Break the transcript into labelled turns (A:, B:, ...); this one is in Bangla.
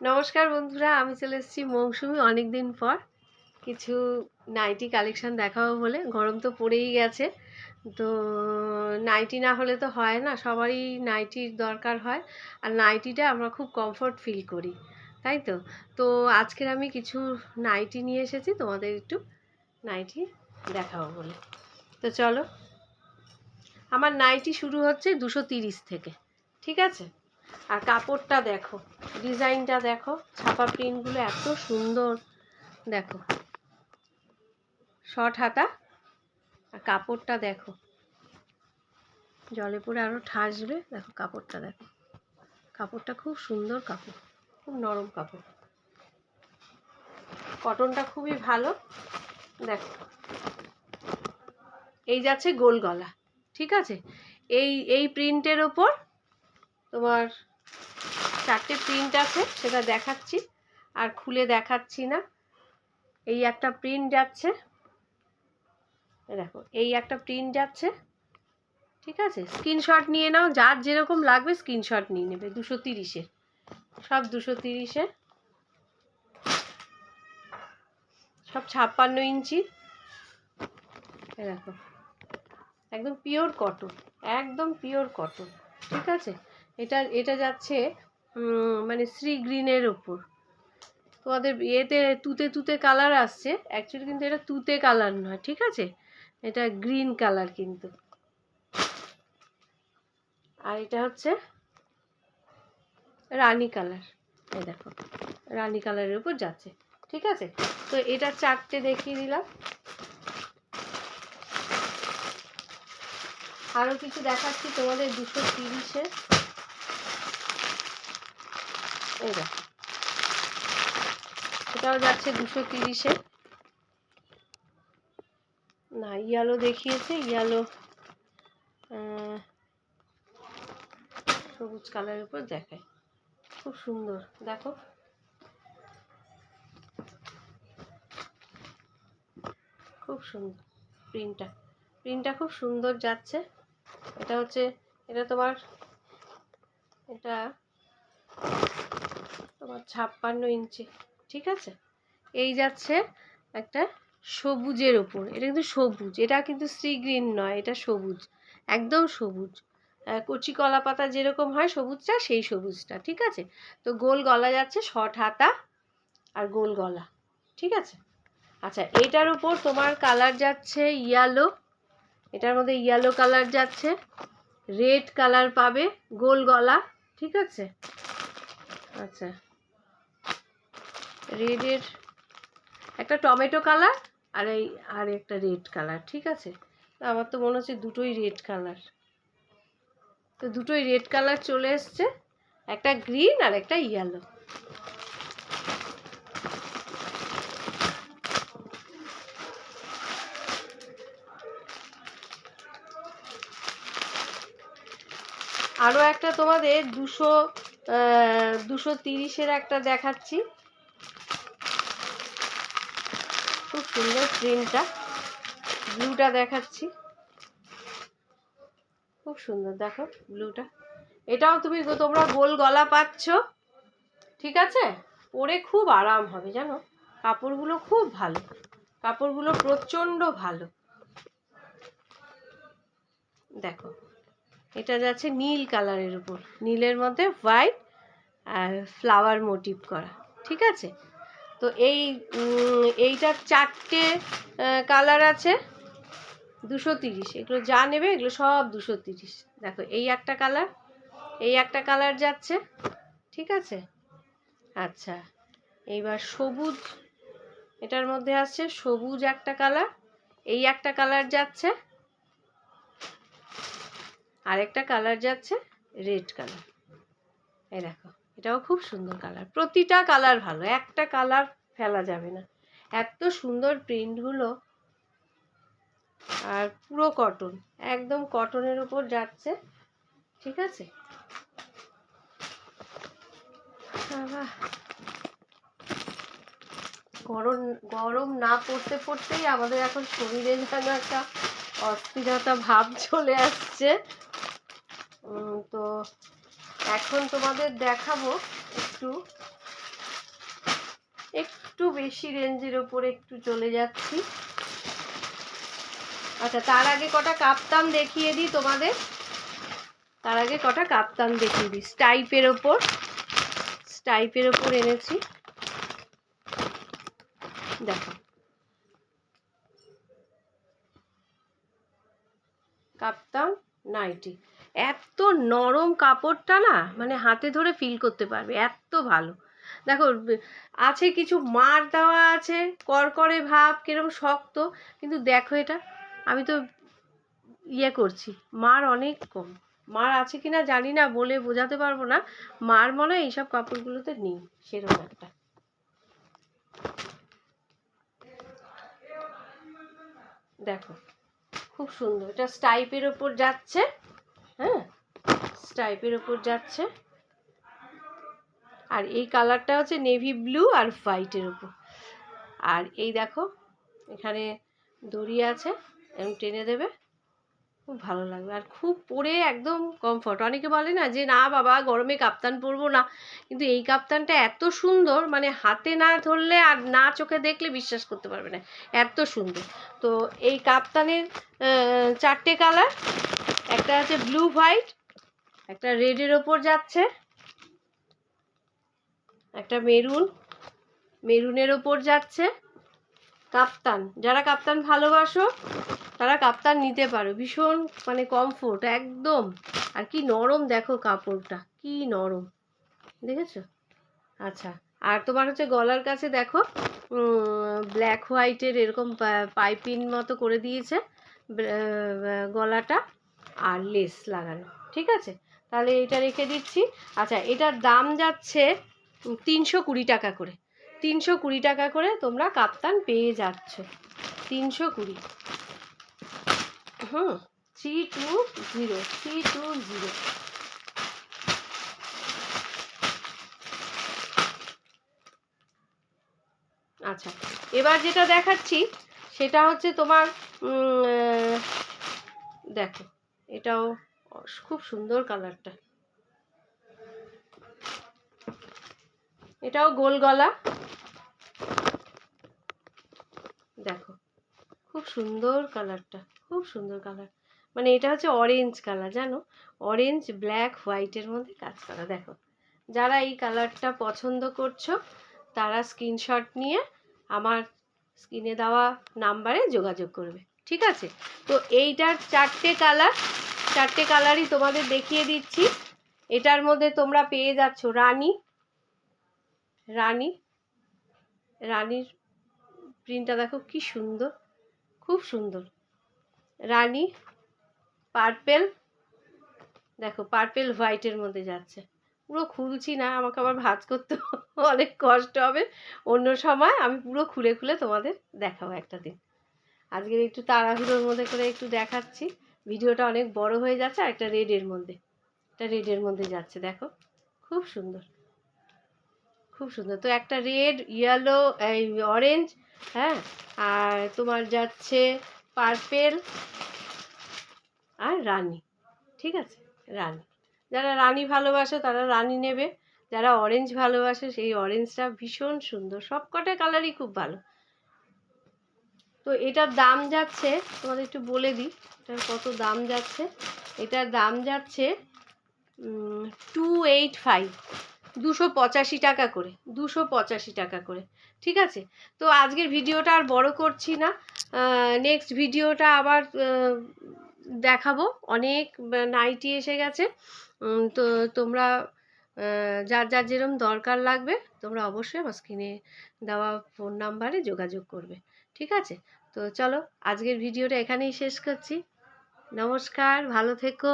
A: নমস্কার বন্ধুরা, আমি চলে এসেছি মৌসুমি অনেক দিন পর কিছু নাইটি কালেকশন দেখাবো বলে। গরম তো পড়েই গেছে, তো নাইটি না হলে তো হয় না, সবারই নাইটির দরকার হয়। আর নাইটিটা আমরা খুব কমফোর্ট ফিল করি, তাই তো। তো আজকের আমি কিছু নাইটি নিয়ে এসেছি তোমাদের একটু নাইটি দেখাবো বলে। তো চলো, আমার নাইটি শুরু হচ্ছে 230 থেকে, ঠিক আছে। আর কাপড়টা দেখো, ডিজাইনটা দেখো, ছাপা প্রিন্টগুলো এত সুন্দর। দেখো শর্ট হাতা, আর কাপড়টা দেখো, জলে পরে আরও ঠাসবে। দেখো কাপড়টা দেখো, কাপড়টা খুব সুন্দর, কাপড় খুব নরম কাপড়, কটনটা খুবই ভালো। দেখো এই যাচ্ছে গোল গলা, ঠিক আছে। এই প্রিন্টের ওপর তোমার 4টে প্রিন্ট আছে, সেটা দেখাচ্ছি, আর খুলে দেখাচ্ছি না। এই একটা প্রিন্ট যাচ্ছে, দেখো এই একটা প্রিন্ট যাচ্ছে, ঠিক আছে। স্ক্রিনশট নিয়ে নাও, যার যেরকম লাগবে স্ক্রিনশট নিয়ে নেবে। 230-এর, সব 230-এর, সব 56 ইঞ্চি। দেখো একদম পিওর কটন, একদম পিওর কটন, ঠিক আছে। এটা যাচ্ছে মানে শ্রী গ্রিনের ওপর। তোমাদের এতে তুতে তুতে কালার আসছে, অ্যাকচুয়ালি কিন্তু এটা তুতে কালার নয়, ঠিক আছে, এটা গ্রিন কালার কিন্তু। আর এটা হচ্ছে রানী কালার, এই দেখো রানী কালারের উপর যাচ্ছে, ঠিক আছে। তো এটা 4টে দেখিয়ে দিলাম। আরও কিছু দেখাচ্ছি তোমাদের 230-এর। এই দেখো এটাও যাচ্ছে 230-এর। না, ইয়েলো দেখিয়েছে, ইয়েলো সবুজ কালারের উপর দেখায়, খুব সুন্দর। দেখো খুব সুন্দর প্রিন্টটা খুব সুন্দর যাচ্ছে। এটা হচ্ছে, এটা তোমার 56 ইঞ্চি, ঠিক আছে। এই যাচ্ছে একটা সবুজের ওপর, এটা কিন্তু সবুজ, এটা কিন্তু সি গ্রিন নয়, এটা সবুজ, একদম সবুজ, কচি কলা পাতা যেরকম হয় সবুজটা, সেই সবুজটা, ঠিক আছে। তো গোল গলা যাচ্ছে, শর্ট হাতা আর গোল গলা, ঠিক আছে। আচ্ছা, এটার উপর তোমার কালার যাচ্ছে ইয়েলো, এটার মধ্যে ইয়েলো কালার যাচ্ছে, রেড কালার পাবে, গোল গলা, ঠিক আছে। আচ্ছা, রেডের একটা টমেটো কালার, আর একটা রেড কালার, ঠিক আছে। আমার তো মনে হচ্ছে দুটোই রেড কালার, তো দুটোই রেড কালার চলে এসছে, একটা গ্রিন আর একটা ইয়েলো। আরও একটা তোমাদের 230-এর একটা দেখাচ্ছি, খুব সুন্দর প্রিন্টটা, ব্লুটা দেখাচ্ছি, খুব সুন্দর। দেখো ব্লুটা, এটাও তোমরা গোল গলা পাচ্ছ, ঠিক আছে। পরে খুব আরাম হবে, জানো, কাপড়গুলো খুব ভালো, কাপড়গুলো প্রচণ্ড ভালো। দেখো এটা যাচ্ছে নীল কালারের উপর, নীলের মধ্যে হোয়াইট আর ফ্লাওয়ার মোটিভ করা, ঠিক আছে। তো এইটার 4টে কালার আছে, 230, এগুলো যা নেবে এগুলো সব 230। দেখো এই একটা কালার, এই একটা কালার যাচ্ছে, ঠিক আছে। আচ্ছা, এইবার সবুজ, এটার মধ্যে আসছে সবুজ একটা কালার, এই একটা কালার যাচ্ছে, আর একটা কালার যাচ্ছে রেড কালার। এই দেখো এটাও খুব সুন্দর কালার, প্রতিটা কালার ভালো, একটা কালার ফেলা যাবে না, এত সুন্দর প্রিন্টগুলো। আর পুরো কটন, একদম কটনের উপর যাচ্ছে, ঠিক আছে। গরম গরম না পড়তে পড়তেই আমাদের এখন শরীরে যেন একটা অস্থিরতা ভাব চলে আসছে। তো এখন তোমাদের দেখাবো একটু একটু বেশি রেঞ্জের ওপরে একটু চলে যাচ্ছি। আচ্ছা, তার আগে কটা কাপ্তান দেখিয়ে দিই তোমাদের। স্টাইপের ওপর এনেছি, দেখো কাপ্তান নাইটি। এত নরম কাপড়টা না, মানে হাতে ধরে ফিল করতে পারবে, এত ভালো। দেখো আছে কিছু মার দেওয়া আছে, করকরে ভাব, কিরকম শক্ত, কিন্তু দেখো এটা আমি তো করছি, মার অনেক কম। মার আছে কিনা জানি না, বলে বোঝাতে পারবো না। মার মনে হয় এইসব কাপড়গুলোতে নেই সেরকম একটা। দেখো খুব সুন্দর, এটা স্টাইপের ওপর যাচ্ছে। হ্যাঁ, স্টাইপের ওপর যাচ্ছে। আর এই কালারটা হচ্ছে নেভি ব্লু আর হোয়াইটের ওপর। আর এই দেখো এখানে দড়ি আছে, এরকম টেনে দেবে, খুব ভালো লাগবে। আর খুব পরে একদম কমফর্ট। অনেকে বলে না যে না বাবা গরমে কাপ্তান পরবো না, কিন্তু এই কাপ্তানটা এত সুন্দর, মানে হাতে না ধরলে আর না চোখে দেখলে বিশ্বাস করতে পারবে না, এত সুন্দর। তো এই কাপ্তানের 4টে কালার, একটা আছে ব্লু হোয়াইট, একটা রেডের ওপর যাচ্ছে, একটা মেরুনের ওপর যাচ্ছে। কাপ্তান, যারা কাপ্তান ভালোবাসো তারা কাপ্তান নিতে পারো, ভীষণ মানে কমফোর্ট একদম। আর কি নরম দেখো কাপড়টা, কি নরম, দেখেছো? আচ্ছা, আর তোমার হচ্ছে গলার কাছে দেখো ব্ল্যাক হোয়াইটের এরকম পাইপিং মতো করে দিয়েছে গলাটা, আর লেস লাগানো। ঠিক আছে, তাহলে এটা রেখে দিচ্ছি। আচ্ছা, এটার দাম যাচ্ছে 320 টাকা করে। 320 টাকা করে তোমরা কাপ্তান পেয়ে যাচ্ছ, 320। 320। আচ্ছা, এবার যেটা দেখাচ্ছি সেটা হচ্ছে তোমার দেখো এটাও খুব সুন্দর কালারটা, এটাও গোল গলা। দেখো খুব সুন্দর কালারটা, খুব সুন্দর কালার। মানে এটা হচ্ছে অরেঞ্জ কালার, জানো, অরেঞ্জ ব্ল্যাক হোয়াইটের মধ্যে কাজ করা। দেখো যারা এই কালারটা পছন্দ করছো তারা স্ক্রিনশট নিয়ে আমার স্ক্রিনে দেওয়া নাম্বারে যোগাযোগ করবে। ঠিক আছে, তো এইটার 4টে কালারই তোমাদের দেখিয়ে দিচ্ছি। এটার মধ্যে তোমরা পেয়ে যাচ্ছ রানীর প্রিন্টটা দেখো কি সুন্দর, খুব সুন্দর। রানী, পার্পেল, দেখো পার্পেল হোয়াইটের মধ্যে যাচ্ছে। পুরো খুলছি না, আমাকে আবার ভাঁজ করতে অনেক কষ্ট হবে, অন্য সময় আমি পুরো খুলে খুলে তোমাদের দেখাবো একটা দিন। আজকে একটু তাড়াহুড়োর মধ্যে করে একটু দেখাচ্ছি, ভিডিওটা অনেক বড় হয়ে যাচ্ছে। আর একটা রেডের মধ্যে যাচ্ছে, দেখো খুব সুন্দর, খুব সুন্দর। তো একটা রেড, ইয়েলো, এই অরেঞ্জ, হ্যাঁ, আর তোমার যাচ্ছে পার্পেল আর রানী। ঠিক আছে, রানী, যারা রানী ভালোবাসে তারা রানী নেবে, যারা অরেঞ্জ ভালোবাসে সেই অরেঞ্জটা ভীষণ সুন্দর, সব কটা কালারই খুব ভালো। তো এটার দাম যাচ্ছে, তোমাদের একটু বলে দিই এটার কত দাম যাচ্ছে। এটার দাম যাচ্ছে 285, 285 টাকা করে, 285 টাকা করে। ঠিক আছে, তো আজকের ভিডিওটা আর বড় করছি না, নেক্সট ভিডিওটা আবার দেখাবো। অনেক নাইটি এসে গেছে, তো তোমরা যার যেরকম দরকার লাগবে তোমরা অবশ্যই আমার স্ক্রিনে দেওয়া ফোন নাম্বারে যোগাযোগ করবে। ঠিক আছে, তো চলো আজকের ভিডিওটা এখানেই শেষ করছি। নমস্কার, ভালো থেকো।